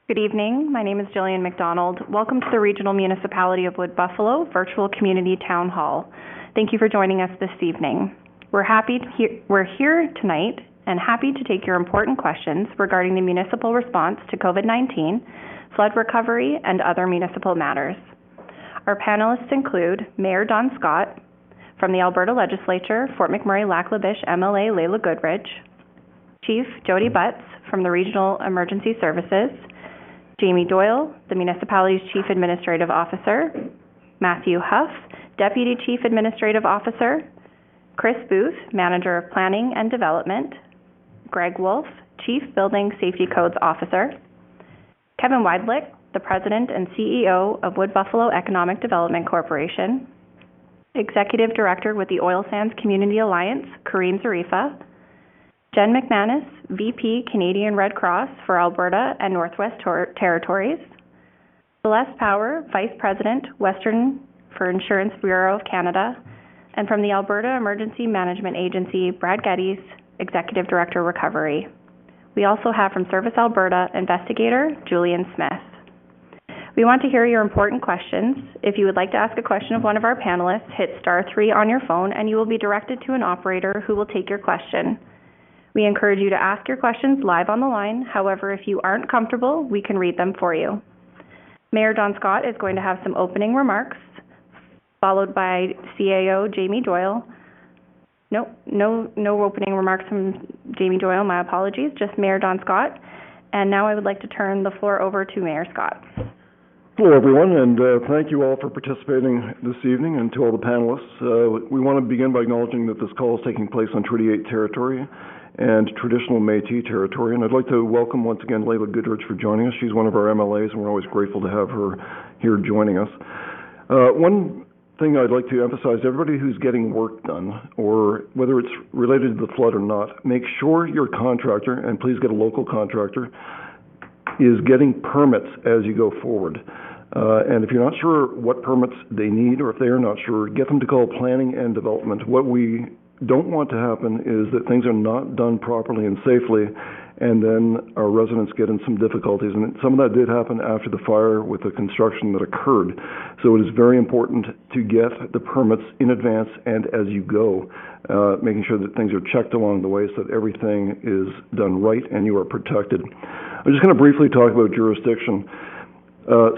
Good evening. My name is Jillian McDonald. Welcome to the Regional Municipality of Wood Buffalo Virtual Community Town Hall. Thank you for joining us this evening. We're here tonight and happy to take your important questions regarding the municipal response to COVID-19, flood recovery, and other municipal matters. Our panelists include Mayor Don Scott from the Alberta Legislature, Fort McMurray Lac La Biche MLA Layla Goodridge, Chief Jody Butts from the Regional Emergency Services, Jamie Doyle, the municipality's Chief Administrative Officer, Matthew Huff, Deputy Chief Administrative Officer, Chris Booth, Manager of Planning and Development, Greg Wolf, Chief Building Safety Codes Officer, Kevin Weidlich, the President and CEO of Wood Buffalo Economic Development Corporation, Executive Director with the Oil Sands Community Alliance, Kareem Zarifa, Jen McManus, VP Canadian Red Cross for Alberta and Northwest Territories, Celeste Power, Vice President, Western for Insurance Bureau of Canada, and from the Alberta Emergency Management Agency, Brad Geddes, Executive Director Recovery. We also have from Service Alberta investigator Julian Smith. We want to hear your important questions. If you would like to ask a question of one of our panelists, hit *3 on your phone and you will be directed to an operator who will take your question. We encourage you to ask your questions live on the line. However, if you aren't comfortable, we can read them for you. Mayor Don Scott is going to have some opening remarks, followed by CAO Jamie Doyle. No opening remarks from Jamie Doyle, my apologies, just Mayor Don Scott. And now I would like to turn the floor over to Mayor Scott. Hello, everyone, and thank you all for participating this evening, and to all the panelists. We want to begin by acknowledging that this call is taking place on Treaty 8 territory and traditional Métis territory, and I'd like to welcome once again Layla Goodridge for joining us. She's one of our MLAs, and we're always grateful to have her here joining us. One thing I'd like to emphasize, everybody who's getting work done, or whether it's related to the flood or not, make sure your contractor, and please get a local contractor, is getting permits as you go forward. And if you're not sure what permits they need, or if they are not sure, get them to call planning and development. What we don't want to happen is that things are not done properly and safely, and then our residents get in some difficulties. And some of that did happen after the fire with the construction that occurred. So it is very important to get the permits in advance and as you go, making sure that things are checked along the way so that everything is done right and you are protected. I'm just going to briefly talk about jurisdiction.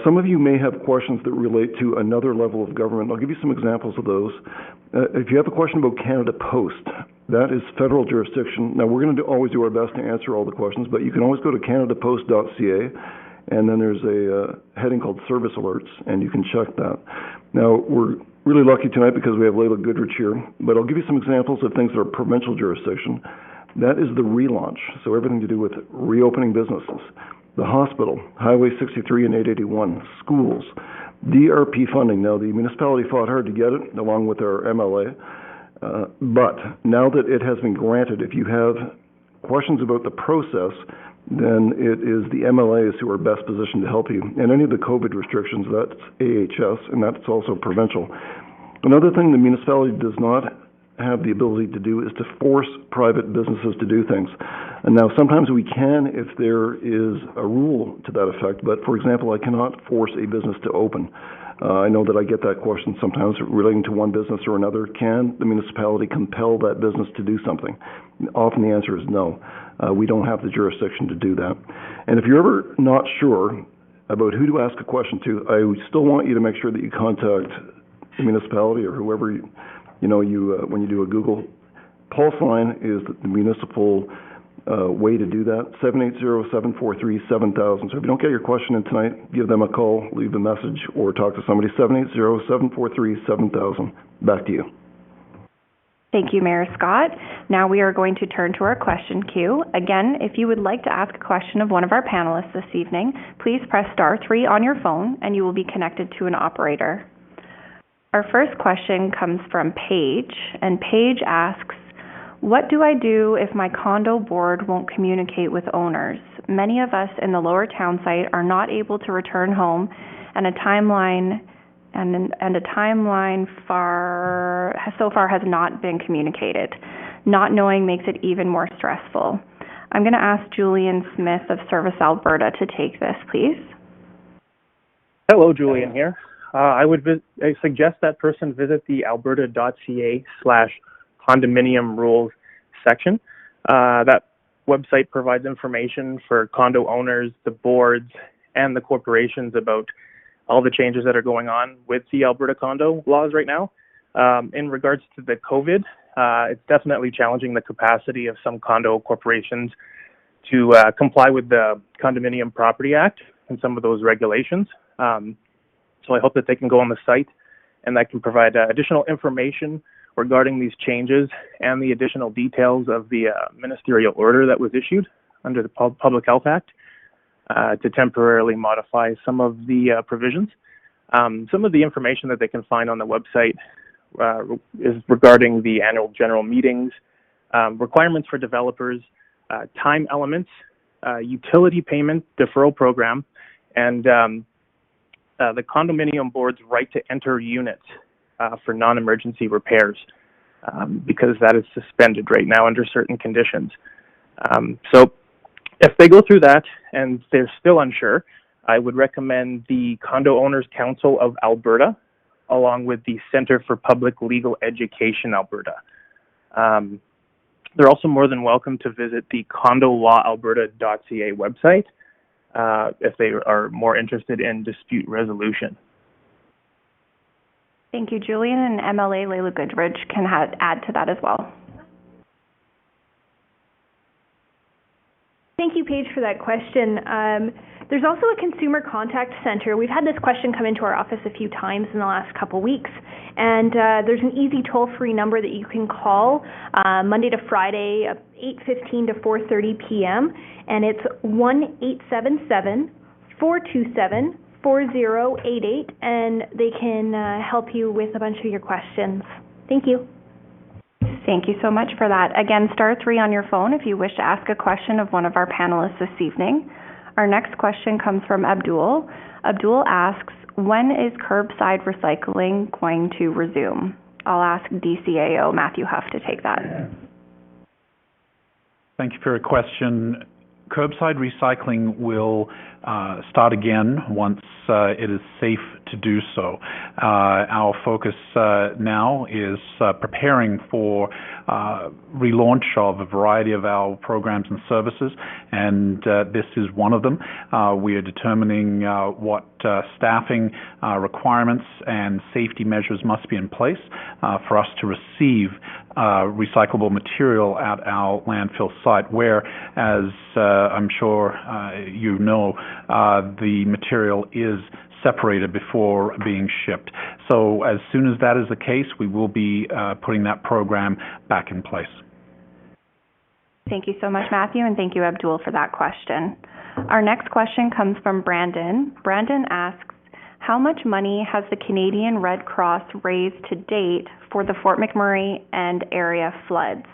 Some of you may have questions that relate to another level of government. I'll give you some examples of those. If you have a question about Canada Post, that is federal jurisdiction. Now, we're going to always do our best to answer all the questions, but you can always go to canadapost.ca, and then there's a heading called Service Alerts, and you can check that. Now, we're really lucky tonight because we have Layla Goodridge here, but I'll give you some examples of things that are provincial jurisdiction. That is the relaunch, so everything to do with reopening businesses. The hospital, Highway 63 and 881, schools, DRP funding. Now, the municipality fought hard to get it, along with our MLA, but now that it has been granted, if you have questions about the process, then it is the MLAs who are best positioned to help you. And any of the COVID restrictions, that's AHS, and that's also provincial. Another thing the municipality does not have the ability to do is to force private businesses to do things. And now sometimes we can if there is a rule to that effect, but for example, I cannot force a business to open. I know that I get that question sometimes relating to one business or another. Can the municipality compel that business to do something? Often the answer is no. We don't have the jurisdiction to do that. And if you're ever not sure about who to ask a question to, I still want you to make sure that you contact the municipality or whoever when you do a Google. Pulse line is the municipal way to do that, 780-743-7000. So if you don't get your question in tonight, give them a call, leave a message, or talk to somebody, 780-743-7000. Back to you. Thank you, Mayor Scott. Now we are going to turn to our question queue. Again, if you would like to ask a question of one of our panelists this evening, please press *3 on your phone and you will be connected to an operator. Our first question comes from Paige, and Paige asks, what do I do if my condo board won't communicate with owners? Many of us in the lower town site are not able to return home, and a timeline so far has not been communicated. Not knowing makes it even more stressful. I'm going to ask Julian Smith of Service Alberta to take this, please. Hello, Julian here. I suggest that person visit the alberta.ca/condominium rules section. That website provides information for condo owners, the boards, and the corporations about all the changes that are going on with the Alberta condo laws right now. In regards to the COVID, it's definitely challenging the capacity of some condo corporations to comply with the Condominium Property Act and some of those regulations. So I hope that they can go on the site and that can provide additional information regarding these changes and the additional details of the ministerial order that was issued under the Public Health Act to temporarily modify some of the provisions. Some of the information that they can find on the website is regarding the annual general meetings, requirements for developers, time elements, utility payment deferral program, and the condominium board's right to enter units for non-emergency repairs, because that is suspended right now under certain conditions. So if they go through that and they're still unsure, I would recommend the Condo Owners Council of Alberta, along with the Centre for Public Legal Education Alberta. They're also more than welcome to visit the condolawalberta.ca website if they are more interested in dispute resolution. Thank you, Julian, and MLA Layla Goodridge can add to that as well. Thank you, Paige, for that question. There's also a consumer contact center. We've had this question come into our office a few times in the last couple weeks, and there's an easy toll-free number that you can call Monday to Friday, 8:15 to 4:30 p.m., and it's 1-877-427-4088, and they can help you with a bunch of your questions. Thank you. Thank you so much for that. Again, *3 on your phone if you wish to ask a question of one of our panelists this evening. Our next question comes from Abdul. Abdul asks, when is curbside recycling going to resume? I'll ask DCAO Matthew Huff to take that. Thank you for your question. Curbside recycling will start again once it is safe to do so. Our focus now is preparing for relaunch of a variety of our programs and services, and this is one of them. We are determining what staffing requirements and safety measures must be in place for us to receive recyclable material at our landfill site, where, as I'm sure you know, the material is separated before being shipped. So as soon as that is the case, we will be putting that program back in place. Thank you so much, Matthew, and thank you, Abdul, for that question. Our next question comes from Brandon. Brandon asks, how much money has the Canadian Red Cross raised to date for the Fort McMurray and area floods?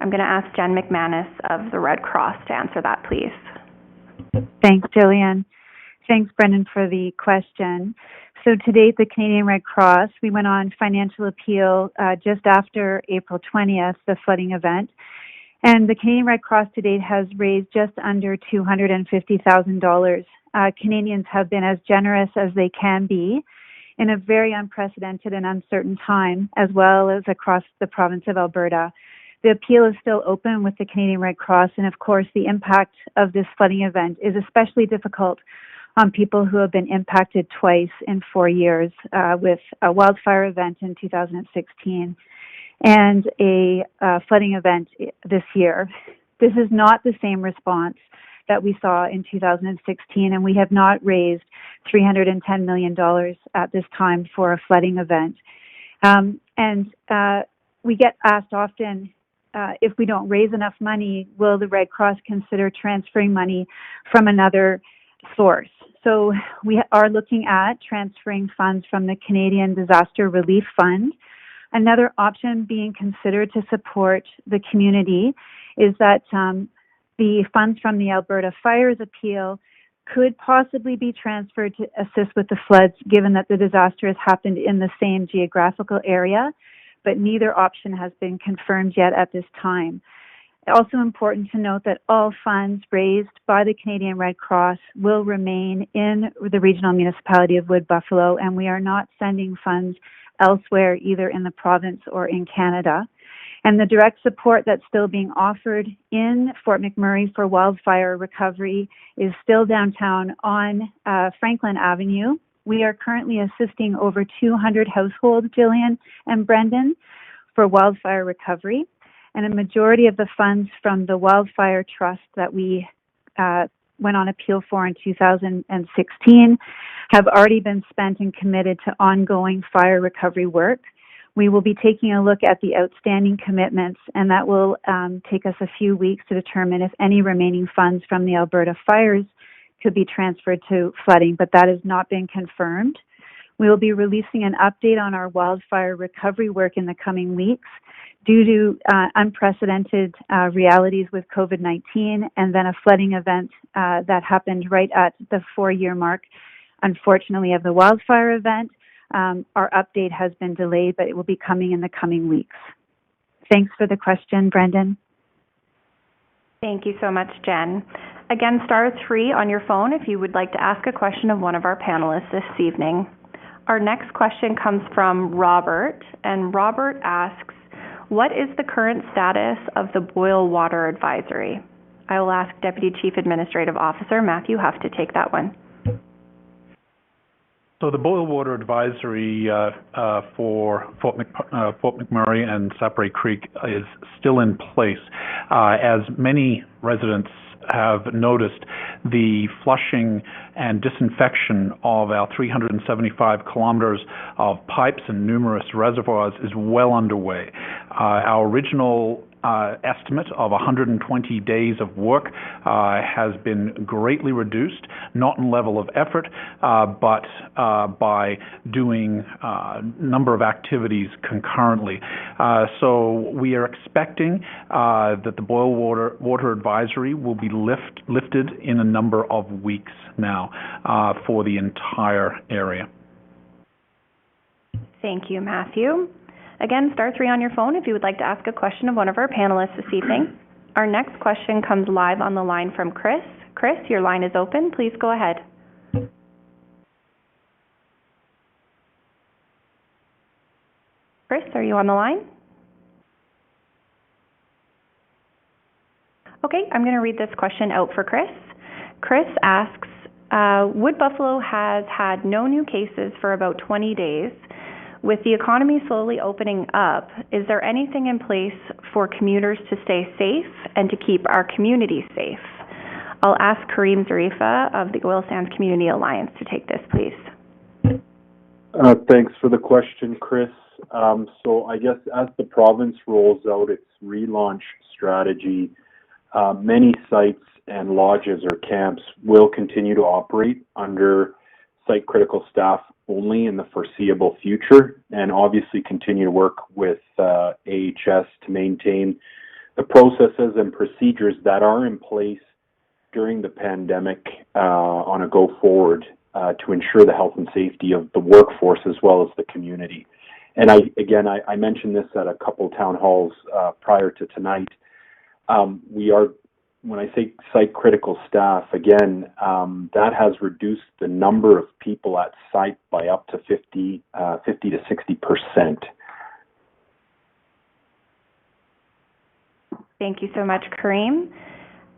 I'm going to ask Jen McManus of the Red Cross to answer that, please. Thanks, Jillian. Thanks, Brendan, for the question. So to date, the Canadian Red Cross, we went on financial appeal just after April 20th, the flooding event. And the Canadian Red Cross to date has raised just under $250,000. Canadians have been as generous as they can be in a very unprecedented and uncertain time, as well as across the province of Alberta. The appeal is still open with the Canadian Red Cross, and of course, the impact of this flooding event is especially difficult on people who have been impacted twice in 4 years, with a wildfire event in 2016 and a flooding event this year. This is not the same response that we saw in 2016, and we have not raised $310 million at this time for a flooding event. We get asked often, if we don't raise enough money, will the Red Cross consider transferring money from another source? So we are looking at transferring funds from the Canadian Disaster Relief Fund. Another option being considered to support the community is that the funds from the Alberta Fires Appeal could possibly be transferred to assist with the floods, given that the disaster has happened in the same geographical area, but neither option has been confirmed yet at this time. Also important to note that all funds raised by the Canadian Red Cross will remain in the regional municipality of Wood Buffalo, and we are not sending funds elsewhere, either in the province or in Canada. And the direct support that's still being offered in Fort McMurray for wildfire recovery is still downtown on Franklin Avenue. We are currently assisting over 200 households, Jillian and Brendan, for wildfire recovery. And a majority of the funds from the Wildfire Trust that we went on appeal for in 2016 have already been spent and committed to ongoing fire recovery work. We will be taking a look at the outstanding commitments, and that will take us a few weeks to determine if any remaining funds from the Alberta fires could be transferred to flooding, but that has not been confirmed. We will be releasing an update on our wildfire recovery work in the coming weeks. Due to unprecedented realities with COVID-19 and then a flooding event that happened right at the 4-year mark, unfortunately, of the wildfire event, our update has been delayed, but it will be coming in the coming weeks. Thanks for the question, Brendan. Thank you so much, Jen. Again, *3 on your phone if you would like to ask a question of one of our panelists this evening. Our next question comes from Robert, and Robert asks, what is the current status of the boil water advisory? I will ask Deputy Chief Administrative Officer Matthew Huff to take that one. So the boil water advisory for Fort McMurray and Sapere Creek is still in place. As many residents have noticed, the flushing and disinfection of our 375 kilometers of pipes and numerous reservoirs is well underway. Our original estimate of 120 days of work has been greatly reduced, not in level of effort, but by doing a number of activities concurrently. So we are expecting that the boil water advisory will be lifted in a number of weeks now for the entire area. Thank you, Matthew. Again, *3 on your phone if you would like to ask a question of one of our panelists this evening. Our next question comes live on the line from Chris. Chris, your line is open. Please go ahead. Chris, are you on the line? Okay, I'm going to read this question out for Chris. Chris asks, Wood Buffalo has had no new cases for about 20 days. With the economy slowly opening up, is there anything in place for commuters to stay safe and to keep our community safe? I'll ask Kareem Zarifa of the Oil Sands Community Alliance to take this, please. Thanks for the question, Chris. So I guess as the province rolls out its relaunch strategy, many sites and lodges or camps will continue to operate under site-critical staff only in the foreseeable future, and obviously continue to work with AHS to maintain the processes and procedures that are in place during the pandemic on a go-forward to ensure the health and safety of the workforce as well as the community. And I mentioned this at a couple town halls prior to tonight. We are, when I say site-critical staff, again, that has reduced the number of people at site by up to 50 to 60%. Thank you so much, Kareem.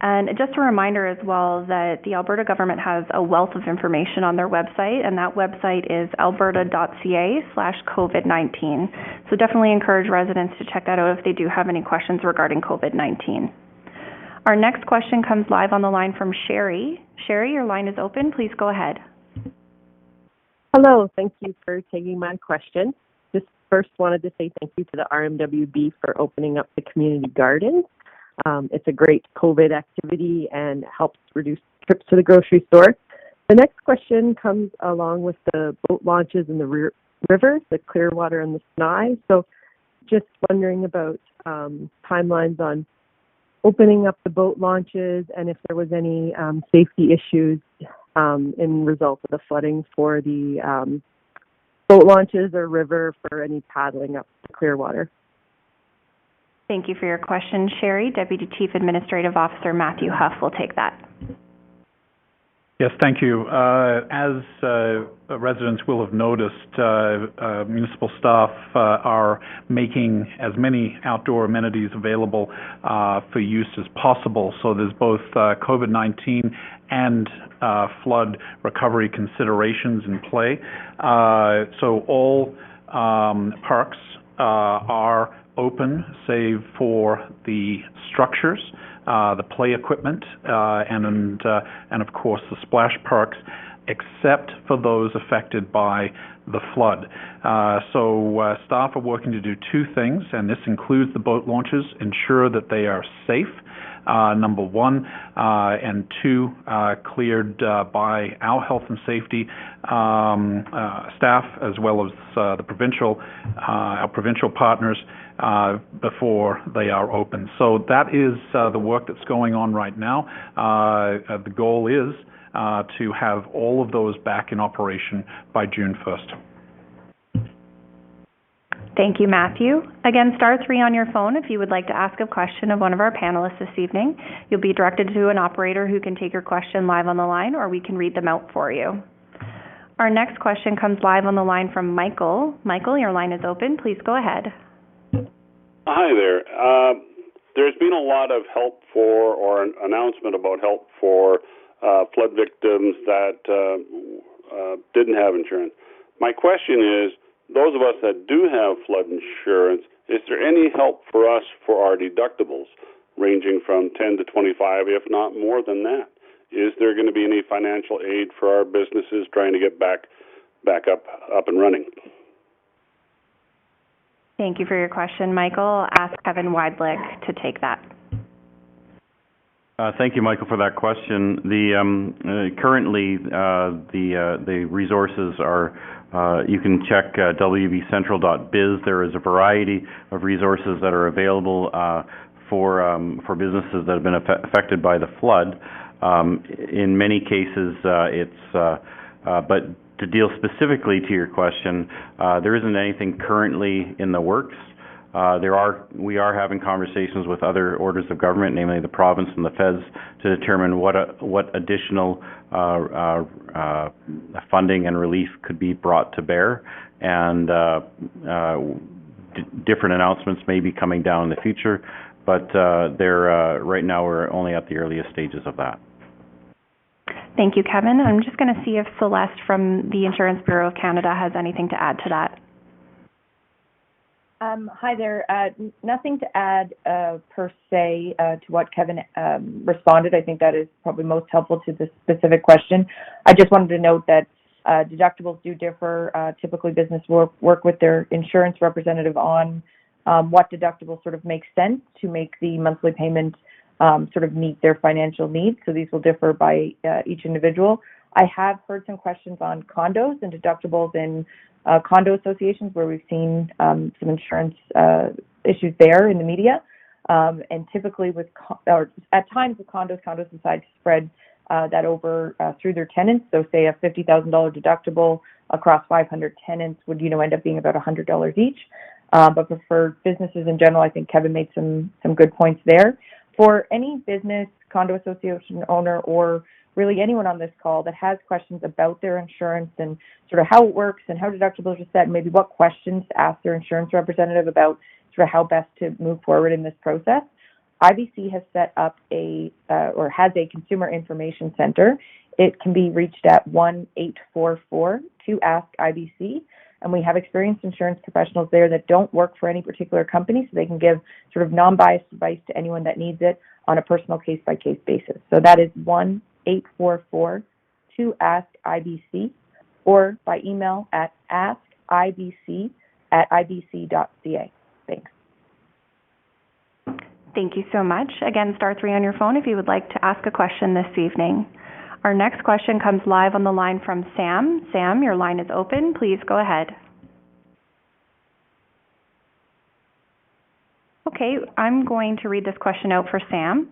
And just a reminder as well that the Alberta government has a wealth of information on their website, and that website is alberta.ca/COVID-19. So definitely encourage residents to check that out if they do have any questions regarding COVID-19. Our next question comes live on the line from Sherry. Sherry, your line is open. Please go ahead. Hello. Thank you for taking my question. Just first wanted to say thank you to the RMWB for opening up the community gardens. It's a great COVID activity and helps reduce trips to the grocery store. The next question comes along with the boat launches in the rivers, the Clearwater and the Sny. So just wondering about timelines on opening up the boat launches and if there was any safety issues in result of the flooding for the boat launches or river for any paddling up the Clearwater. Thank you for your question, Sherry. Deputy Chief Administrative Officer Matthew Huff will take that. Yes, thank you. As residents will have noticed, municipal staff are making as many outdoor amenities available for use as possible. So there's both COVID-19 and flood recovery considerations in play. So all parks are open, save for the structures, the play equipment, and of course the splash parks, except for those affected by the flood. So staff are working to do two things, and this includes the boat launches, ensure that they are safe, number one, and two, cleared by our health and safety staff, as well as the our provincial partners, before they are open. So that is the work that's going on right now. The goal is to have all of those back in operation by June 1st. Thank you, Matthew. Again, star 3 on your phone if you would like to ask a question of one of our panelists this evening. You'll be directed to an operator who can take your question live on the line, or we can read them out for you. Our next question comes live on the line from Michael. Michael, your line is open. Please go ahead. Hi there. There's been a lot of help for, or an announcement about help for flood victims that didn't have insurance. My question is, those of us that do have flood insurance, is there any help for us for our deductibles, ranging from 10 to 25, if not more than that? Is there going to be any financial aid for our businesses trying to get back up and running? Thank you for your question, Michael. I'll ask Kevin Weidlich to take that. Thank you, Michael, for that question. Currently, the resources are, you can check wbcentral.biz. There is a variety of resources that are available for businesses that have been affected by the flood. In many cases, but to deal specifically to your question, there isn't anything currently in the works. We are having conversations with other orders of government, namely the province and the feds, to determine what additional funding and relief could be brought to bear, and different announcements may be coming down in the future, but right now we're only at the earliest stages of that. Thank you, Kevin. I'm just going to see if Celeste from the Insurance Bureau of Canada has anything to add to that. Hi there. Nothing to add per se to what Kevin responded. I think that is probably most helpful to the specific question. I just wanted to note that deductibles do differ. Typically, business will work with their insurance representative on what deductible sort of makes sense to make the monthly payment sort of meet their financial needs. So these will differ by each individual. I have heard some questions on condos and deductibles in condo associations where we've seen some insurance issues there in the media. And typically at times with condos decide to spread that over through their tenants. So say a $50,000 deductible across 500 tenants would, end up being about $100 each. But for businesses in general, I think Kevin made some good points there. For any business, condo association owner, or really anyone on this call that has questions about their insurance and sort of how it works and how deductibles are set, and maybe what questions to ask their insurance representative about sort of how best to move forward in this process, IBC has set up has a consumer information center. It can be reached at 1-844-2-ASK-IBC. And we have experienced insurance professionals there that don't work for any particular company, so they can give sort of non-biased advice to anyone that needs it on a personal case-by-case basis. So that is 1-844-2-ASK-IBC, or by email at askibc@ibc.ca. Thanks. Thank you so much. Again, star 3 on your phone if you would like to ask a question this evening. Our next question comes live on the line from Sam. Sam, your line is open. Please go ahead. Okay, I'm going to read this question out for Sam.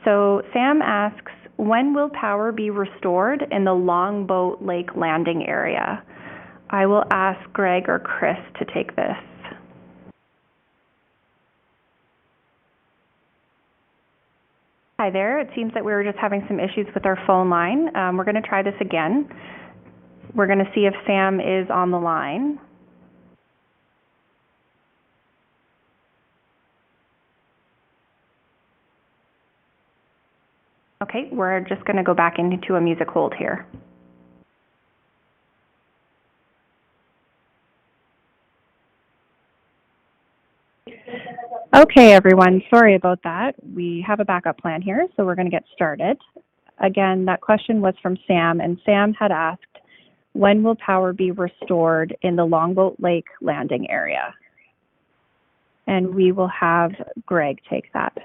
So Sam asks, when will power be restored in the Longboat Lake Landing area? I will ask Greg or Chris to take this. Hi there. It seems that we were just having some issues with our phone line. We're going to try this again. We're going to see if Sam is on the line. Okay, we're just going to go back into a music hold here. Okay, everyone, sorry about that. We have a backup plan here, so we're going to get started. Again, that question was from Sam, and Sam had asked, when will power be restored in the Longboat Lake landing area? And we will have Greg take that.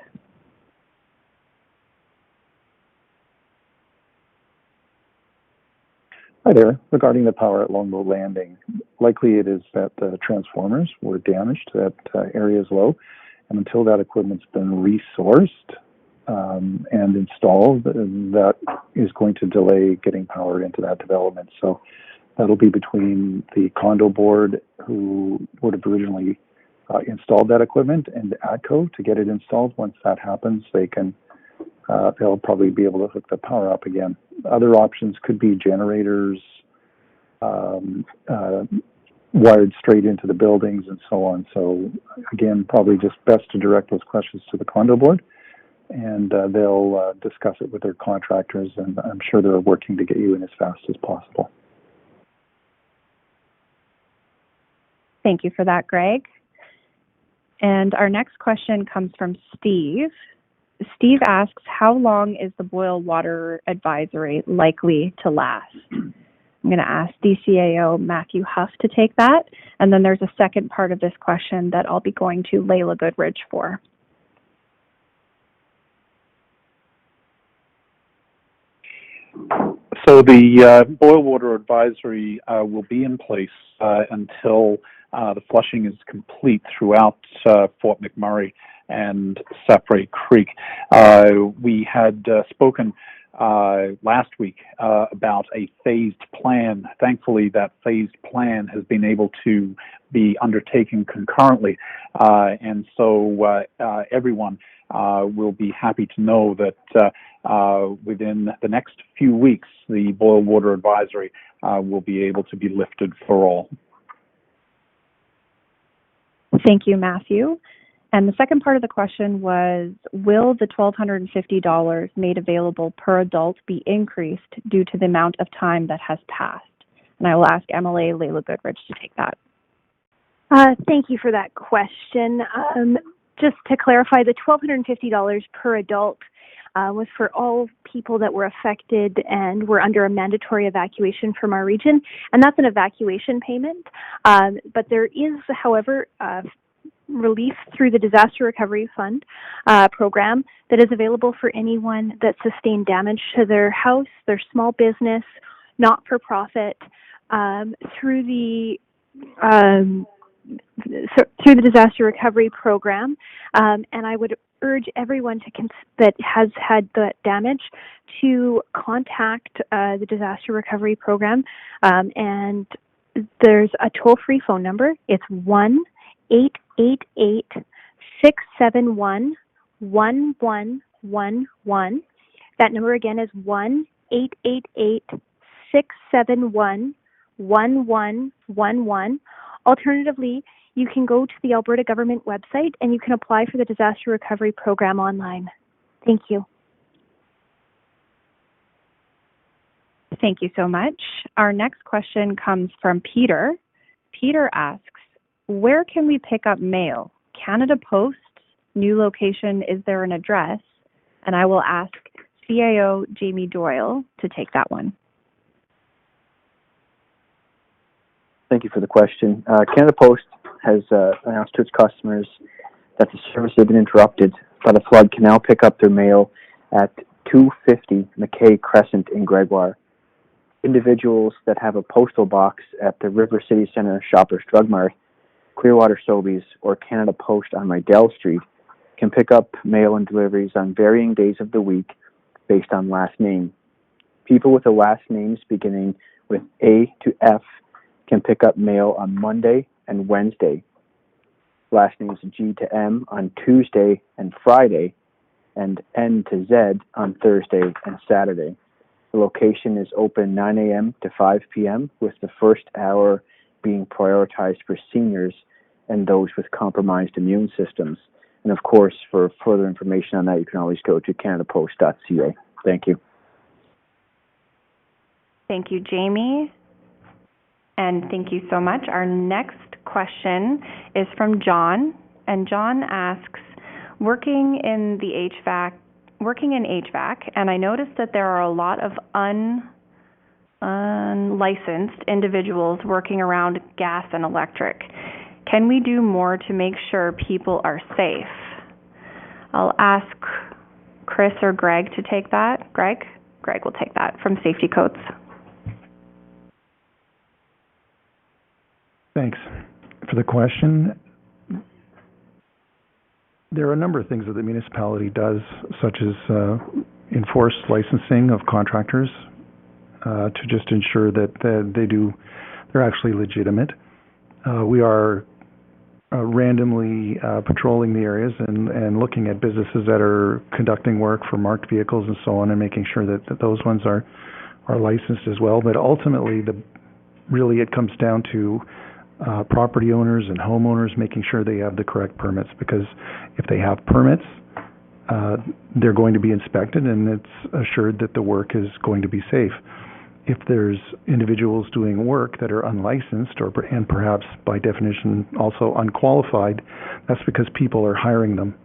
Hi there. Regarding the power at Longboat Landing, likely it is that the transformers were damaged, that area is low, and until that equipment's been resourced and installed, that is going to delay getting power into that development. So that'll be between the condo board, who would have originally installed that equipment, and ATCO to get it installed. Once that happens, they'll probably be able to hook the power up again. Other options could be generators wired straight into the buildings and so on. So again, probably just best to direct those questions to the condo board, and they'll discuss it with their contractors, and I'm sure they're working to get you in as fast as possible. Thank you for that, Greg. And our next question comes from Steve. Steve asks, how long is the boil water advisory likely to last? I'm going to ask DCAO Matthew Huff to take that. And then there's a second part of this question that I'll be going to Layla Goodridge for. So the boil water advisory will be in place until the flushing is complete throughout Fort McMurray and Sapray Creek. We had spoken last week about a phased plan. Thankfully, that phased plan has been able to be undertaken concurrently, and so everyone will be happy to know that within the next few weeks, the boil water advisory will be able to be lifted for all. Thank you, Matthew. And the second part of the question was, will the $1,250 made available per adult be increased due to the amount of time that has passed? And I will ask MLA Layla Goodridge to take that. Thank you for that question. Just to clarify, the $1,250 per adult was for all people that were affected and were under a mandatory evacuation from our region, and that's an evacuation payment. But there is, however, relief through the Disaster Recovery Fund program that is available for anyone that sustained damage to their house, their small business, not-for-profit, through the Disaster Recovery Program. And I would urge everyone that has had that damage to contact the Disaster Recovery Program. And there's a toll-free phone number. It's 1-888-671-1111. That number again is 1-888-671-1111. Alternatively, you can go to the Alberta government website and you can apply for the Disaster Recovery Program online. Thank you. Thank you so much. Our next question comes from Peter. Peter asks, where can we pick up mail? Canada Post, new location, is there an address? And I will ask CAO Jamie Doyle to take that one. Thank you for the question. Canada Post has announced to its customers that the service has been interrupted by the flood can now pick up their mail at 250 McKay Crescent in Gregoire. Individuals that have a postal box at the River City Centre Shoppers Drug Mart, Clearwater Sobeys, or Canada Post on Rydell Street can pick up mail and deliveries on varying days of the week based on last name. People with the last names beginning with A to F can pick up mail on Monday and Wednesday. Last names G to M on Tuesday and Friday, and N to Z on Thursday and Saturday. The location is open 9 a.m. to 5 p.m., with the first hour being prioritized for seniors and those with compromised immune systems. And of course, for further information on that, you can always go to canadapost.ca. Thank you. Thank you, Jamie. And thank you so much. Our next question is from John. And John asks, working in HVAC, and I noticed that there are a lot of unlicensed individuals working around gas and electric. Can we do more to make sure people are safe? I'll ask Chris or Greg to take that. Greg will take that from Safety Codes. Thanks for the question. There are a number of things that the municipality does, such as enforce licensing of contractors to just ensure that they're actually legitimate. We are randomly patrolling the areas and looking at businesses that are conducting work for marked vehicles and so on, and making sure that those ones are licensed as well. But ultimately, it comes down to property owners and homeowners making sure they have the correct permits, because if they have permits, they're going to be inspected and it's assured that the work is going to be safe. If there's individuals doing work that are unlicensed and perhaps by definition also unqualified, that's because people are hiring them.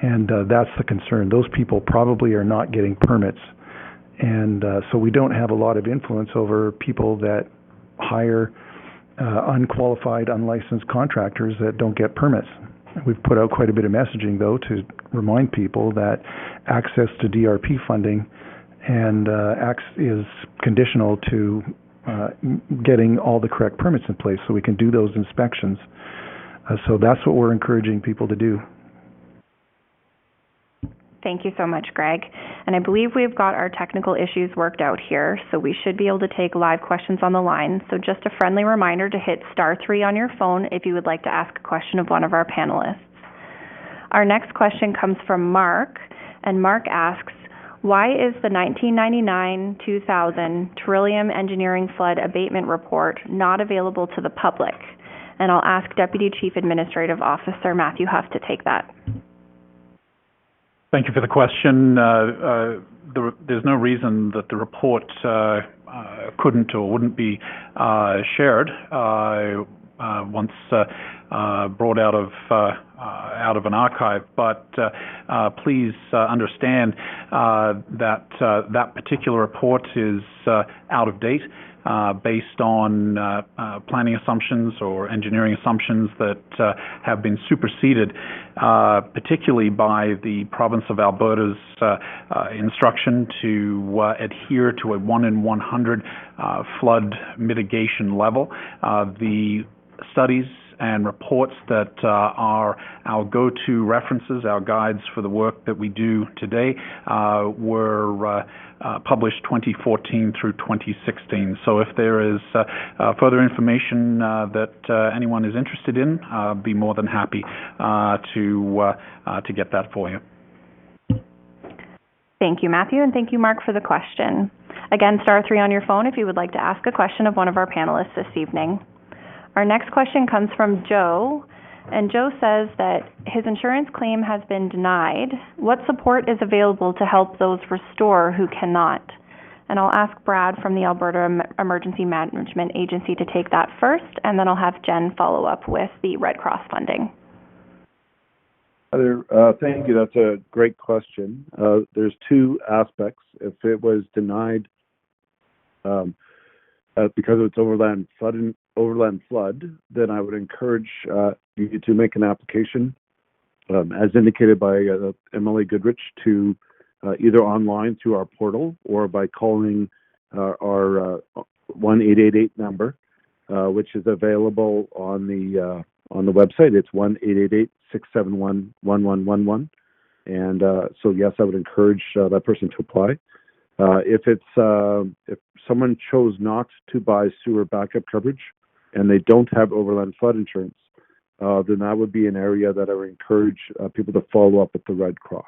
And that's the concern. Those people probably are not getting permits. And so we don't have a lot of influence over people that hire unqualified, unlicensed contractors that don't get permits. We've put out quite a bit of messaging, though, to remind people that access to DRP funding and is conditional to getting all the correct permits in place so we can do those inspections. So that's what we're encouraging people to do. Thank you so much, Greg. And I believe we've got our technical issues worked out here, so we should be able to take live questions on the line. So just a friendly reminder to hit *3 on your phone if you would like to ask a question of one of our panelists. Our next question comes from Mark, and Mark asks, why is the 1999-2000 Trillium Engineering Flood Abatement Report not available to the public? And I'll ask Deputy Chief Administrative Officer Matthew Huff to take that. Thank you for the question. There's no reason that the report couldn't or wouldn't be shared once brought out of an archive. But please understand that that particular report is out of date, based on planning assumptions or engineering assumptions that have been superseded, particularly by the province of Alberta's instruction to adhere to a 1 in 100 flood mitigation level. The studies and reports that are our go-to references, our guides for the work that we do today, were published 2014 through 2016. So if there is further information that anyone is interested in, I'd be more than happy to get that for you. Thank you, Matthew, and thank you, Mark, for the question. Again, *3 on your phone if you would like to ask a question of one of our panelists this evening. Our next question comes from Joe, and Joe says that his insurance claim has been denied. What support is available to help those restore who cannot? And I'll ask Brad from the Alberta Emergency Management Agency to take that first, and then I'll have Jen follow up with the Red Cross funding. Thank you. That's a great question. There's two aspects. If it was denied because it's overland flood, then I would encourage you to make an application, as indicated by Emily Goodrich, to either online through our portal or by calling our 1-888 number, which is available on the website. It's 1-888-671-1111. And so yes, I would encourage that person to apply. If someone chose not to buy sewer backup coverage and they don't have overland flood insurance, then that would be an area that I would encourage people to follow up with the Red Cross.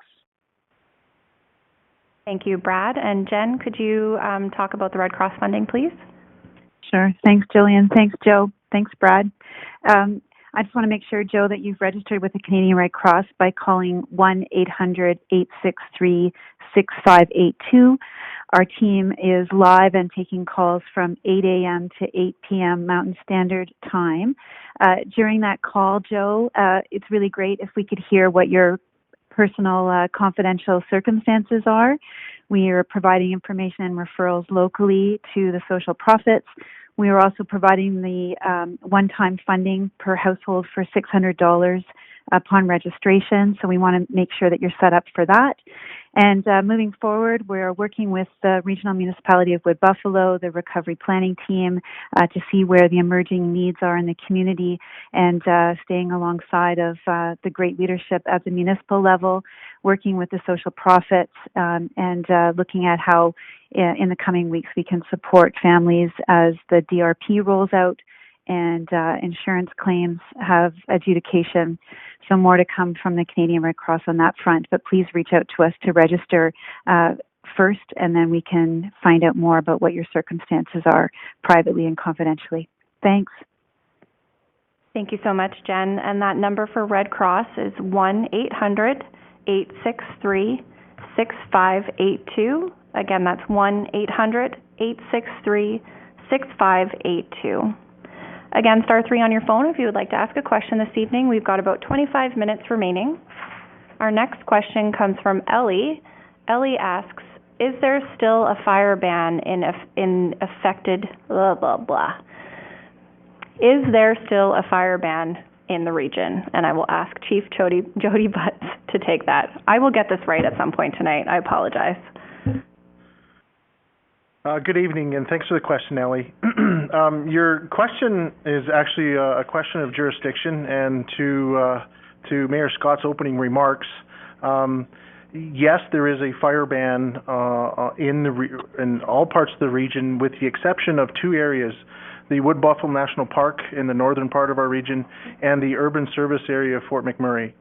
Thank you, Brad. And Jen, could you talk about the Red Cross funding, please? Sure. Thanks, Jillian. Thanks, Joe. Thanks, Brad. I just want to make sure, Joe, that you've registered with the Canadian Red Cross by calling 1-800-863-6582. Our team is live and taking calls from 8 a.m. to 8 p.m. Mountain Standard Time. During that call, Joe, it's really great if we could hear what your personal confidential circumstances are. We are providing information and referrals locally to the social profits. We are also providing the one-time funding per household for $600 upon registration. So we want to make sure that you're set up for that. And moving forward, we're working with the Regional Municipality of Wood Buffalo, the recovery planning team, to see where the emerging needs are in the community, and staying alongside of the great leadership at the municipal level, working with the social profits, and looking at how in the coming weeks we can support families as the DRP rolls out and insurance claims have adjudication. So more to come from the Canadian Red Cross on that front, but please reach out to us to register first, and then we can find out more about what your circumstances are privately and confidentially. Thanks. Thank you so much, Jen. And that number for Red Cross is 1-800-863-6582. Again, that's 1-800-863-6582. Again, star 3 on your phone if you would like to ask a question this evening. We've got about 25 minutes remaining. Our next question comes from Ellie. Ellie asks, is there still a fire ban in affected blah, blah, blah? Is there still a fire ban in the region? And I will ask Chief Jody Butts to take that. I will get this right at some point tonight. I apologize. Good evening, and thanks for the question, Ellie. Your question is actually a question of jurisdiction, and to Mayor Scott's opening remarks, yes, there is a fire ban in all parts of the region, with the exception of 2 areas: the Wood Buffalo National Park in the northern part of our region, and the urban service area of Fort McMurray.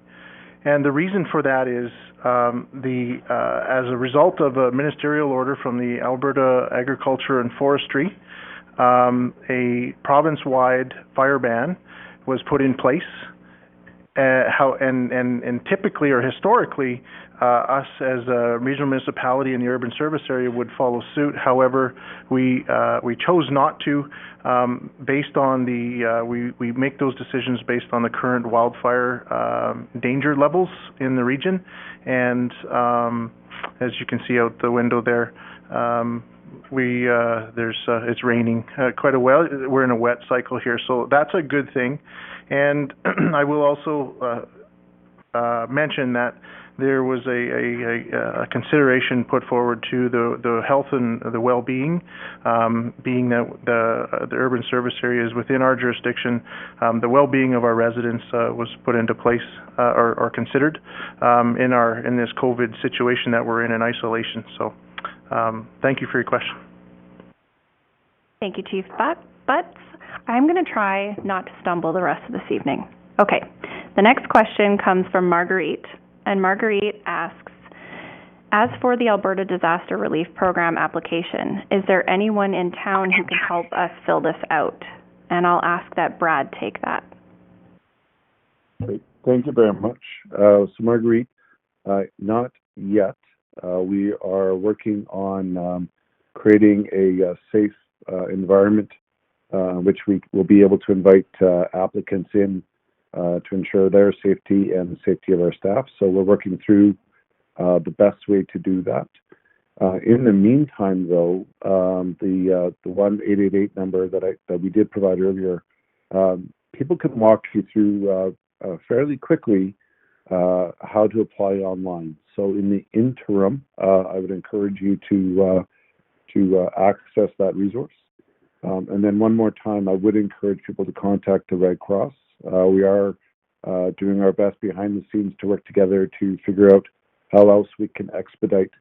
And the reason for that is as a result of a ministerial order from the Alberta Agriculture and Forestry, a province-wide fire ban was put in place. And typically or historically, us as a regional municipality in the urban service area would follow suit. However, we chose not to, based on we make those decisions based on the current wildfire danger levels in the region. And as you can see out the window there, it's raining quite a while. We're in a wet cycle here, so that's a good thing. And I will also mention that there was a consideration put forward to the health and the well-being, being that the urban service area is within our jurisdiction. The well-being of our residents was put into place or considered in this COVID situation that we're in isolation. So thank you for your question. Thank you, Chief Butts. I'm going to try not to stumble the rest of this evening. Okay, the next question comes from Marguerite, and Marguerite asks, as for the Alberta Disaster Relief Program application, is there anyone in town who can help us fill this out? And I'll ask that Brad take that. Great. Thank you very much. So Marguerite, not yet. We are working on creating a safe environment which we will be able to invite applicants in to ensure their safety and the safety of our staff. So we're working through the best way to do that. In the meantime, though, the 1-888 number that we did provide earlier, people can walk you through fairly quickly how to apply online. So in the interim, I would encourage you to access that resource. And then one more time, I would encourage people to contact the Red Cross. We are doing our best behind the scenes to work together to figure out how else we can expedite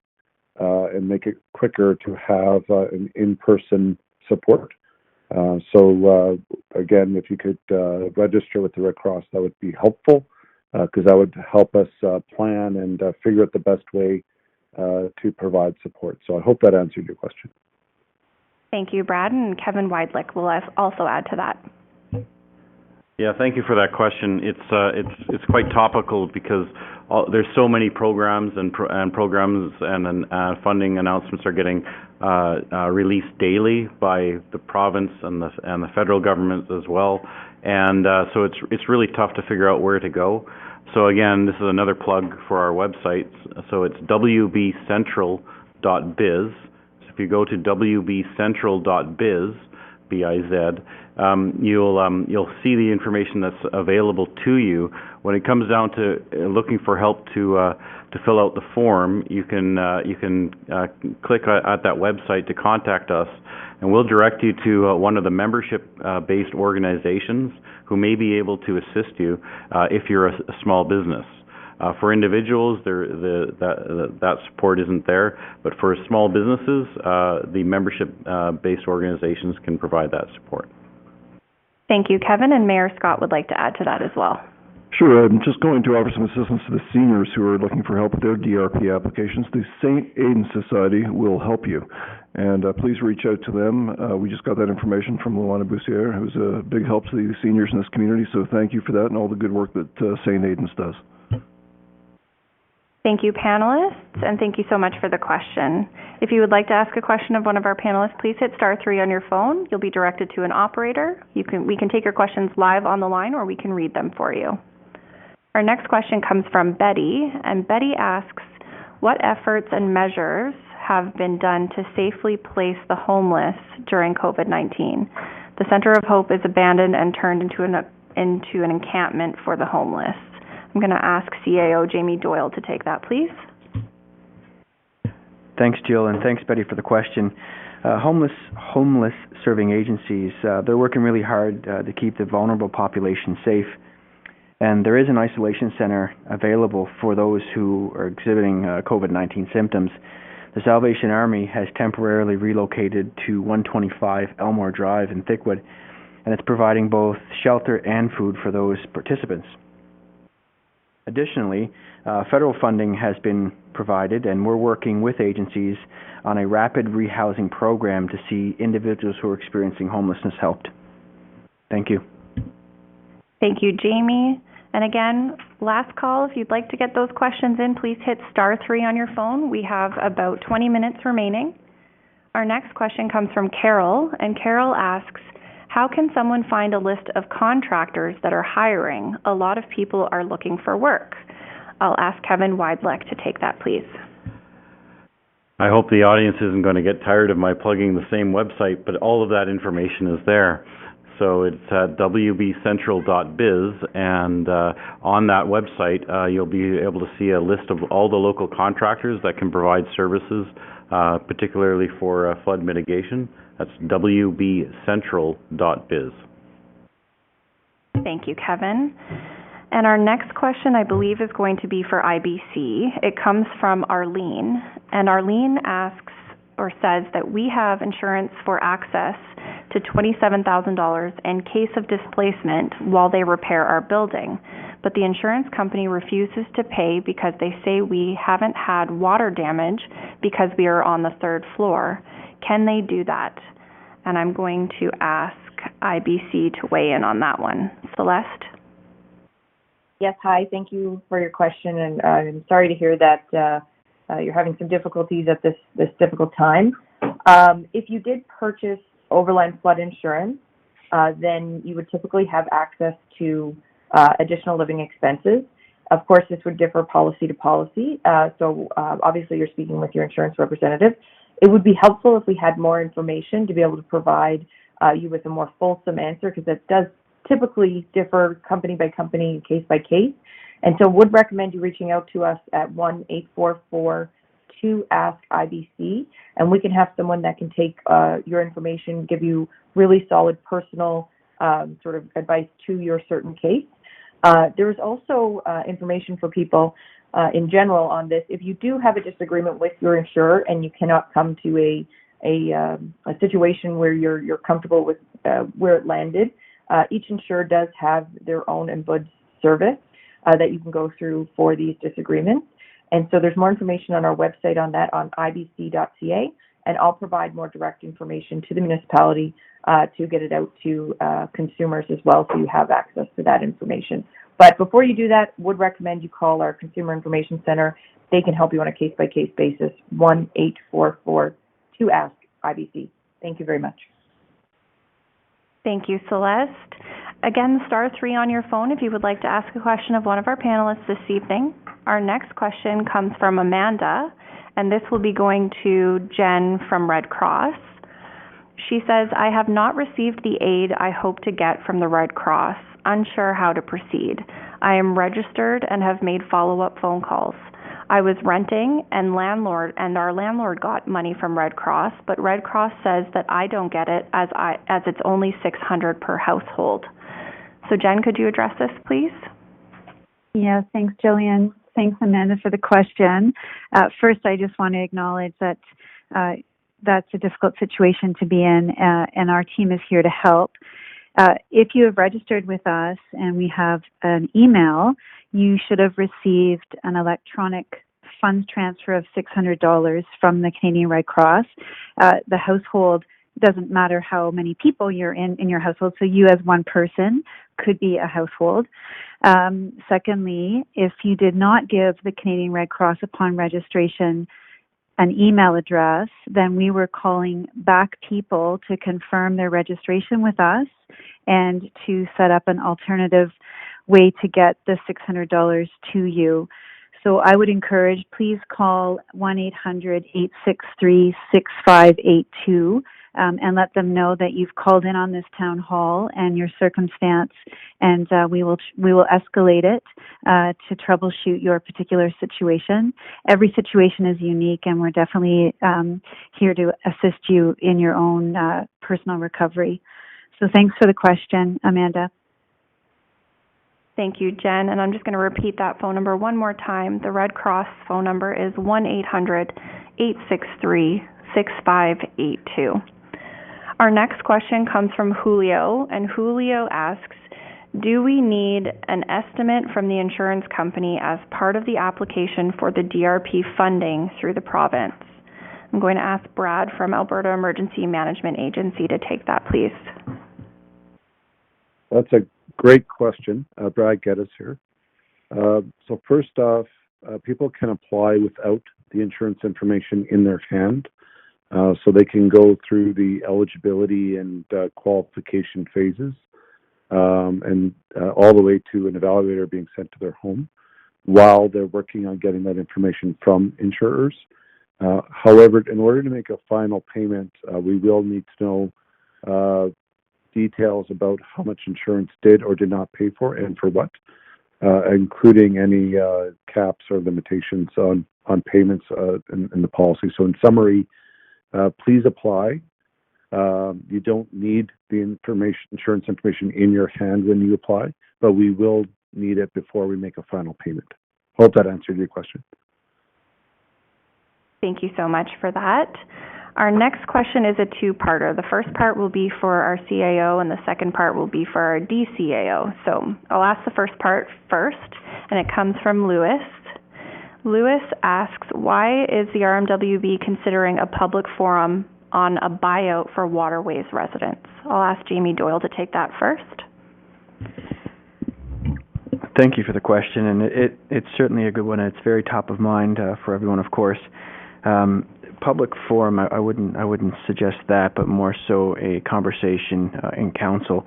and make it quicker to have an in-person support. So again, if you could register with the Red Cross, that would be helpful because that would help us plan and figure out the best way to provide support. So I hope that answered your question. Thank you, Brad, and Kevin Weidlich will also add to that. Yeah, thank you for that question. It's quite topical because there's so many programs and funding announcements are getting released daily by the province and the federal government as well, and so it's really tough to figure out where to go. So again, this is another plug for our website. So it's wbcentral.biz. So if you go to wbcentral.biz, B-I-Z, you'll see the information that's available to you. When it comes down to looking for help to fill out the form, you can click at that website to contact us, and we'll direct you to one of the membership-based organizations who may be able to assist you if you're a small business. For individuals, that support isn't there, but for small businesses, the membership-based organizations can provide that support. Thank you, Kevin, and Mayor Scott would like to add to that as well. Sure. I'm just going to offer some assistance to the seniors who are looking for help with their DRP applications. The St. Aidan Society will help you, and please reach out to them. We just got that information from Luana Boussier, who's a big help to the seniors in this community, so thank you for that and all the good work that St. Aidan's does. Thank you, panelists, and thank you so much for the question. If you would like to ask a question of one of our panelists, please hit *3 on your phone. You'll be directed to an operator. We can take your questions live on the line, or we can read them for you. Our next question comes from Betty, and Betty asks, what efforts and measures have been done to safely place the homeless during COVID-19? The Center of Hope is abandoned and turned into an encampment for the homeless. I'm going to ask CAO Jamie Doyle to take that, please. Thanks, Jill, and thanks, Betty, for the question. Homeless serving agencies, they're working really hard to keep the vulnerable population safe. And there is an isolation center available for those who are exhibiting COVID-19 symptoms. The Salvation Army has temporarily relocated to 125 Elmore Drive in Thickwood, and it's providing both shelter and food for those participants. Additionally, federal funding has been provided, and we're working with agencies on a rapid rehousing program to see individuals who are experiencing homelessness helped. Thank you. Thank you, Jamie. And again, last call, if you'd like to get those questions in, please hit *3 on your phone. We have about 20 minutes remaining. Our next question comes from Carol, and Carol asks, how can someone find a list of contractors that are hiring? A lot of people are looking for work. I'll ask Kevin Weidlich to take that, please. I hope the audience isn't going to get tired of my plugging the same website, but all of that information is there. So it's at wbcentral.biz, and on that website, you'll be able to see a list of all the local contractors that can provide services, particularly for flood mitigation. That's wbcentral.biz. Thank you, Kevin. And our next question, I believe, is going to be for IBC. It comes from Arlene, and Arlene asks or says that we have insurance for access to $27,000 in case of displacement while they repair our building. But the insurance company refuses to pay because they say we haven't had water damage because we are on the 3rd floor. Can they do that? And I'm going to ask IBC to weigh in on that one. Celeste? Yes, hi. Thank you for your question, and I'm sorry to hear that you're having some difficulties at this difficult time. If you did purchase overland flood insurance, then you would typically have access to additional living expenses. Of course, this would differ policy to policy, so obviously you're speaking with your insurance representative. It would be helpful if we had more information to be able to provide you with a more fulsome answer, because it does typically differ company by company, case by case. And so would recommend you reaching out to us at 1-844-2-ASK-IBC, and we can have someone that can take your information, give you really solid personal sort of advice to your certain case. There's also information for people in general on this. If you do have a disagreement with your insurer and you cannot come to a situation where you're comfortable with where it landed, each insurer does have their own ombuds service that you can go through for these disagreements. And so there's more information on our website on that on ibc.ca, and I'll provide more direct information to the municipality to get it out to consumers as well, so you have access to that information. But before you do that, would recommend you call our Consumer Information Center. They can help you on a case-by-case basis, 1-844-2-ASK-IBC. Thank you very much. Thank you, Celeste. Again, *3 on your phone if you would like to ask a question of one of our panelists this evening. Our next question comes from Amanda, and this will be going to Jen from Red Cross. She says, I have not received the aid I hope to get from the Red Cross, unsure how to proceed. I am registered and have made follow-up phone calls. I was renting, and our landlord got money from Red Cross, but Red Cross says that I don't get it as it's only $600 per household. So Jen, could you address this, please? Yeah, thanks, Jillian. Thanks, Amanda, for the question. First, I just want to acknowledge that that's a difficult situation to be in, and our team is here to help. If you have registered with us and we have an email, you should have received an electronic funds transfer of $600 from the Canadian Red Cross. The household, doesn't matter how many people you're in your household, so you as one person could be a household. Secondly, if you did not give the Canadian Red Cross upon registration an email address, then we were calling back people to confirm their registration with us and to set up an alternative way to get the $600 to you. So I would encourage, please call 1-800-863-6582 and let them know that you've called in on this town hall and your circumstance, and we will escalate it to troubleshoot your particular situation. Every situation is unique, and we're definitely here to assist you in your own personal recovery. So thanks for the question, Amanda. Thank you, Jen. And I'm just going to repeat that phone number one more time. The Red Cross phone number is 1-800-863-6582. Our next question comes from Julio, and Julio asks, do we need an estimate from the insurance company as part of the application for the DRP funding through the province? I'm going to ask Brad from Alberta Emergency Management Agency to take that, please. That's a great question. Brad Geddes here. So first off, people can apply without the insurance information in their hand. So they can go through the eligibility and qualification phases and all the way to an evaluator being sent to their home while they're working on getting that information from insurers. However, in order to make a final payment, we will need to know details about how much insurance did or did not pay for and for what, including any caps or limitations on payments in the policy. So in summary, please apply. You don't need the insurance information in your hand when you apply, but we will need it before we make a final payment. Hope that answered your question. Thank you so much for that. Our next question is a two-parter. The first part will be for our CAO, and the second part will be for our DCAO. So I'll ask the first part first, and it comes from Lewis. Lewis asks, why is the RMWB considering a public forum on a buyout for Waterways residents? I'll ask Jamie Doyle to take that first. Thank you for the question, and it's certainly a good one. It's very top of mind for everyone, of course. Public forum, I wouldn't suggest that, but more so a conversation in council.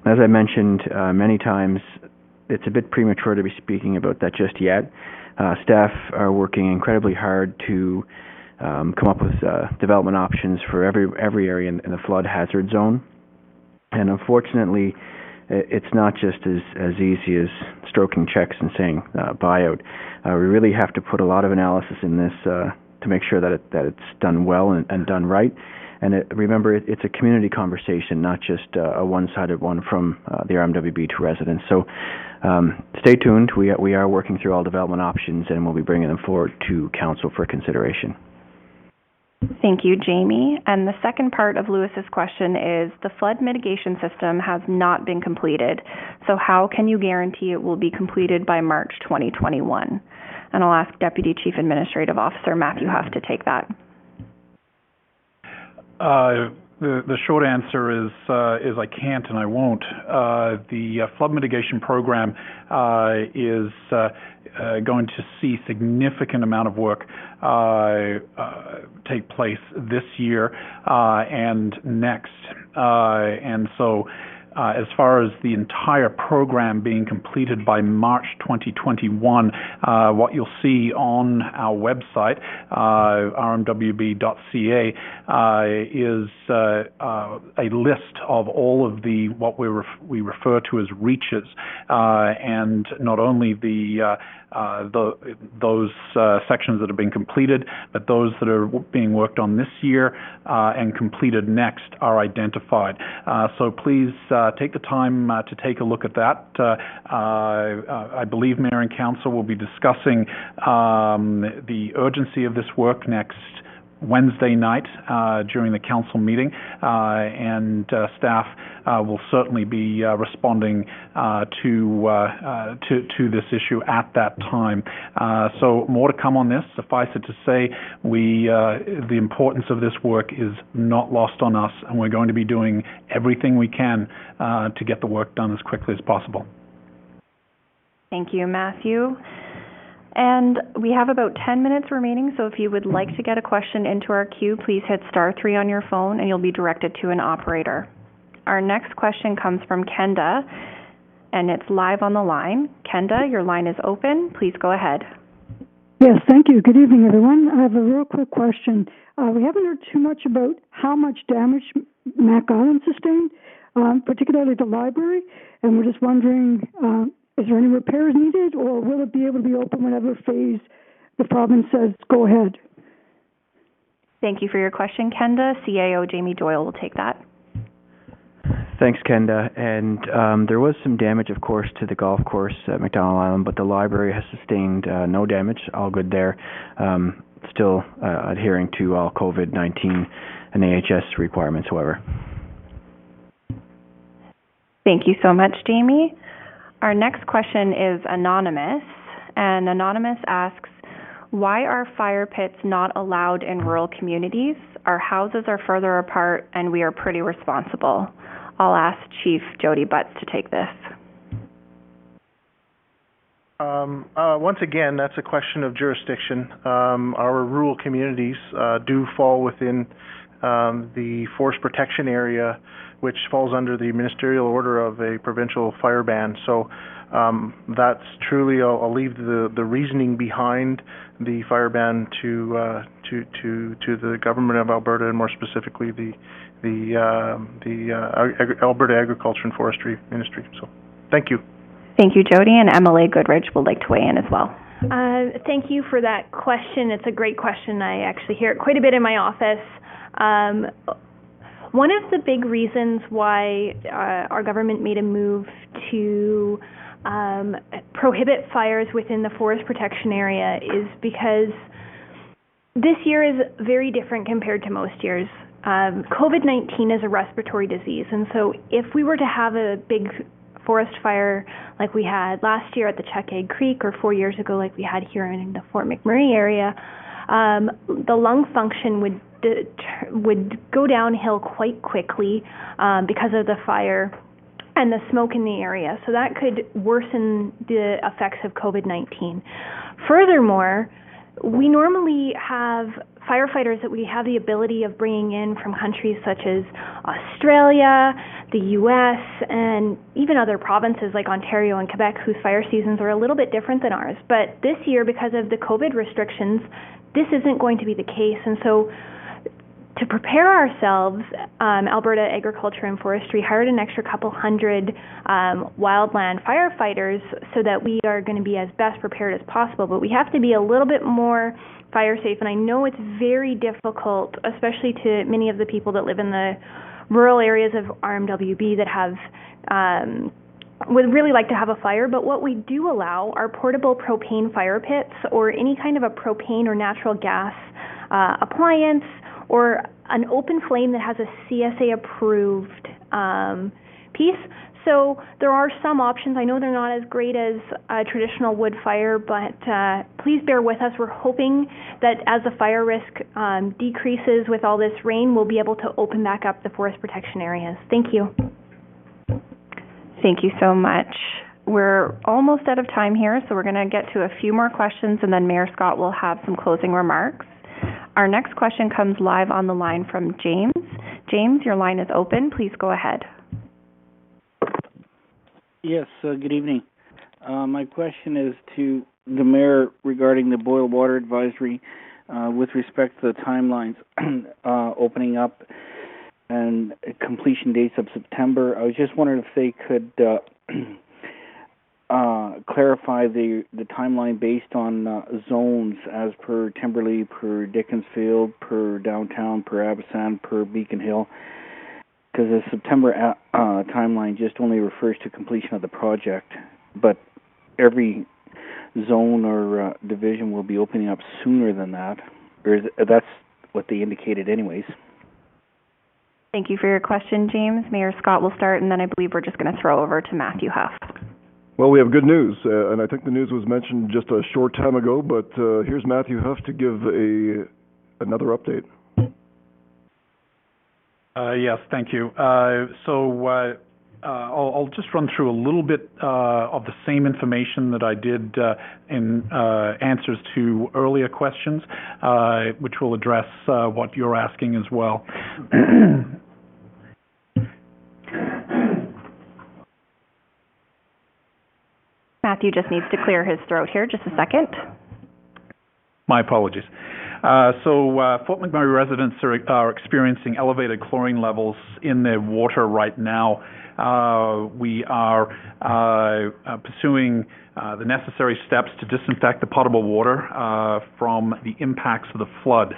As I mentioned many times, it's a bit premature to be speaking about that just yet. Staff are working incredibly hard to come up with development options for every area in the flood hazard zone. And unfortunately, it's not just as easy as stroking checks and saying buyout. We really have to put a lot of analysis in this to make sure that it's done well and done right. And remember, it's a community conversation, not just a one-sided one from the RMWB to residents. So stay tuned. We are working through all development options, and we'll be bringing them forward to council for consideration. Thank you, Jamie. And the second part of Lewis's question is, the flood mitigation system has not been completed, so how can you guarantee it will be completed by March 2021? And I'll ask Deputy Chief Administrative Officer Matthew Huff to take that. The short answer is I can't and I won't. The flood mitigation program is going to see significant amount of work take place this year and next. And so as far as the entire program being completed by March 2021, what you'll see on our website, rmwb.ca, is a list of all of the what we refer to as reaches, and not only those sections that have been completed, but those that are being worked on this year and completed next are identified. So please take the time to take a look at that. I believe Mayor and Council will be discussing the urgency of this work next Wednesday night during the council meeting, and staff will certainly be responding to this issue at that time. So more to come on this. Suffice it to say, the importance of this work is not lost on us, and we're going to be doing everything we can to get the work done as quickly as possible. Thank you, Matthew. And we have about 10 minutes remaining, so if you would like to get a question into our queue, please hit *3 on your phone and you'll be directed to an operator. Our next question comes from Kenda, and it's live on the line. Kenda, your line is open. Please go ahead. Yes, thank you. Good evening, everyone. I have a real quick question. We haven't heard too much about how much damage Mac Island sustained, particularly the library, and we're just wondering, is there any repairs needed, or will it be able to be open whenever phase the province says go ahead? Thank you for your question, Kenda. CAO Jamie Doyle will take that. Thanks, Kenda. And there was some damage, of course, to the golf course at McDonald Island, but the library has sustained no damage. All good there. Still adhering to all COVID-19 and AHS requirements, however. Thank you so much, Jamie. Our next question is anonymous, and anonymous asks, why are fire pits not allowed in rural communities? Our houses are further apart and we are pretty responsible. I'll ask Chief Jody Butts to take this. Once again, that's a question of jurisdiction. Our rural communities do fall within the forest protection area, which falls under the ministerial order of a provincial fire ban. So that's truly, I'll leave the reasoning behind the fire ban to the government of Alberta, and more specifically the Alberta Agriculture and Forestry Ministry. So thank you. Thank you, Jody, and MLA Goodrich would like to weigh in as well. Thank you for that question. It's a great question. I actually hear it quite a bit in my office. One of the big reasons why our government made a move to prohibit fires within the forest protection area is because this year is very different compared to most years. COVID-19 is a respiratory disease, and so if we were to have a big forest fire like we had last year at the Checkegg Creek, or 4 years ago like we had here in the Fort McMurray area, the lung function would go downhill quite quickly because of the fire and the smoke in the area. So that could worsen the effects of COVID-19. Furthermore, we normally have firefighters that we have the ability of bringing in from countries such as Australia, the U.S., and even other provinces like Ontario and Quebec, whose fire seasons are a little bit different than ours. But this year, because of the COVID restrictions, this isn't going to be the case. And so to prepare ourselves, Alberta Agriculture and Forestry hired an extra couple hundred wildland firefighters so that we are going to be as best prepared as possible. But we have to be a little bit more fire safe, and I know it's very difficult, especially to many of the people that live in the rural areas of RMWB that have would really like to have a fire. But what we do allow are portable propane fire pits, or any kind of a propane or natural gas appliance, or an open flame that has a CSA approved piece. So there are some options. I know they're not as great as traditional wood fire, but please bear with us. We're hoping that as the fire risk decreases with all this rain, we'll be able to open back up the forest protection areas. Thank you. Thank you so much. We're almost out of time here, so we're going to get to a few more questions, and then Mayor Scott will have some closing remarks. Our next question comes live on the line from James. James, your line is open. Please go ahead. Yes, good evening. My question is to the mayor regarding the boil water advisory with respect to the timelines opening up and completion dates of September. I was just wondering if they could clarify the timeline based on zones as per Timberley, per Dickinsfield, per Downtown, per Abatement, per Beacon Hill, because the September timeline just only refers to completion of the project, but every zone or division will be opening up sooner than that, or that's what they indicated anyways. Thank you for your question, James. Mayor Scott will start, and then I believe we're just going to throw over to Matthew Huff. Well, we have good news, and I think the news was mentioned just a short time ago, but here's Matthew Huff to give another update. Yes, thank you. I'll just run through a little bit of the same information that I did in answers to earlier questions, which will address what you're asking as well. Matthew just needs to clear his throat here. Just a second. My apologies. Fort McMurray residents are experiencing elevated chlorine levels in their water right now. We are pursuing the necessary steps to disinfect the potable water from the impacts of the flood.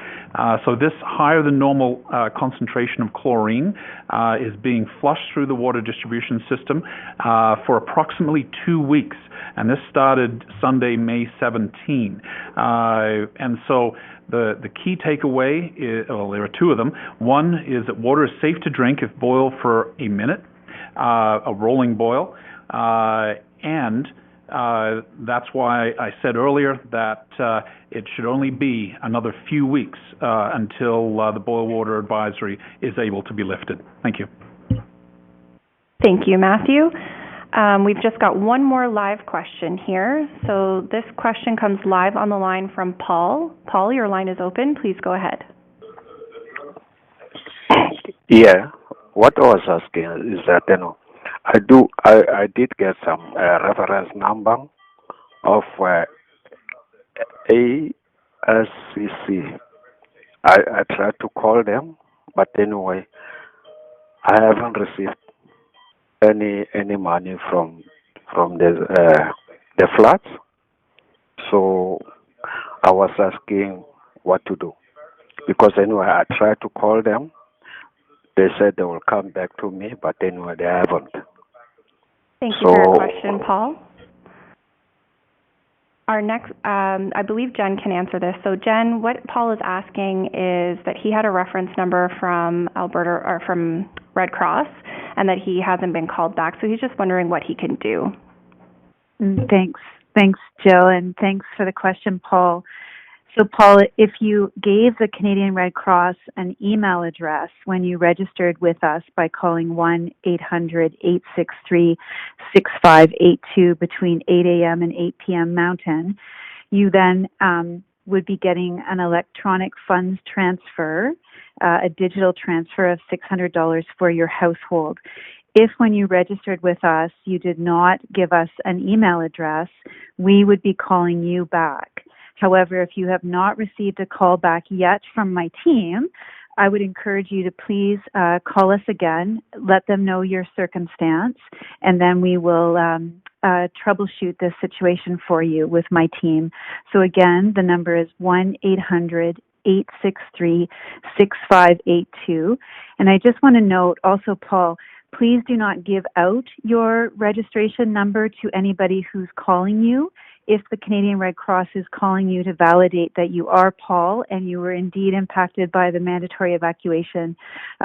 So this higher than normal concentration of chlorine is being flushed through the water distribution system for approximately 2 weeks. And this started Sunday, May 17. And so the key takeaway is, well, there are two of them. One is that water is safe to drink if boiled for a minute, a rolling boil, and that's why I said earlier that it should only be another few weeks until the boil water advisory is able to be lifted. Thank you. Thank you, Matthew. We've just got one more live question here. So this question comes live on the line from Paul. Paul, your line is open. Please go ahead. Yeah, what I was asking is that, I did get some reference number of ASCC. I tried to call them, but anyway, I haven't received any money from the floods. So I was asking what to do, because anyway I tried to call them. They said they will come back to me, but anyway they haven't. Thank you for your question, Paul. Our next, I believe Jen can answer this. So Jen, what Paul is asking is that he had a reference number from Alberta or from Red Cross, and that he hasn't been called back. So he's just wondering what he can do. Thanks, Jill, and thanks for the question, Paul. So, Paul, if you gave the Canadian Red Cross an email address when you registered with us by calling 1-800-863-6582 between 8 a.m. and 8 p.m. Mountain, you then would be getting an electronic funds transfer, a digital transfer of $600 for your household. If when you registered with us, you did not give us an email address, we would be calling you back. However, if you have not received a call back yet from my team, I would encourage you to please call us again, let them know your circumstance, and then we will troubleshoot this situation for you with my team. So again, the number is 1-800-863-6582. And I just want to note also, Paul, please do not give out your registration number to anybody who's calling you. if the Canadian Red Cross is calling you to validate that you are Paul and you were indeed impacted by the mandatory evacuation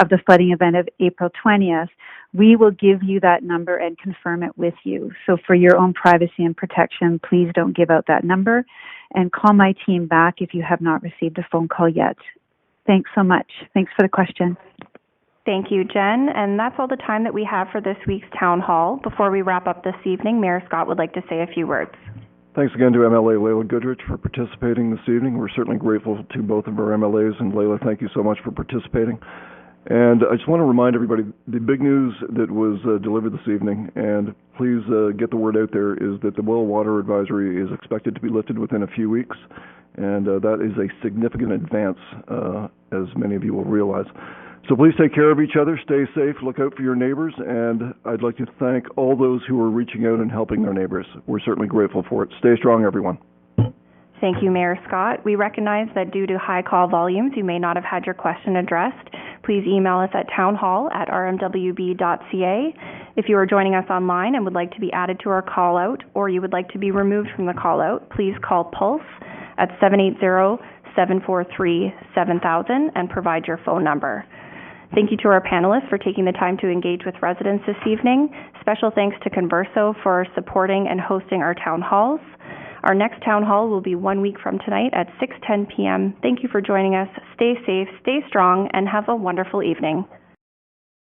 of the flooding event of April 20th, we will give you that number and confirm it with you. So for your own privacy and protection, please don't give out that number, and call my team back if you have not received a phone call yet. Thanks so much. Thanks for the question. Thank you, Jen. And that's all the time that we have for this week's Town Hall. Before we wrap up this evening, Mayor Scott would like to say a few words. Thanks again to MLA Layla Goodrich for participating this evening. We're certainly grateful to both of our MLAs, and Layla, thank you so much for participating. And I just want to remind everybody, the big news that was delivered this evening, and please get the word out there, is that the boil water advisory is expected to be lifted within a few weeks, and that is a significant advance, as many of you will realize. So please take care of each other, stay safe, look out for your neighbors, and I'd like to thank all those who are reaching out and helping their neighbors. We're certainly grateful for it. Stay strong, everyone. Thank you, Mayor Scott. We recognize that due to high call volumes, you may not have had your question addressed. Please email us at townhall@rmwb.ca. If you are joining us online and would like to be added to our call out, or you would like to be removed from the call out, please call Pulse at 780-743-7000 and provide your phone number. Thank you to our panelists for taking the time to engage with residents this evening. Special thanks to Converso for supporting and hosting our town halls. Our next town hall will be 1 week from tonight at 6:10 p.m. Thank you for joining us. Stay safe, stay strong, and have a wonderful evening.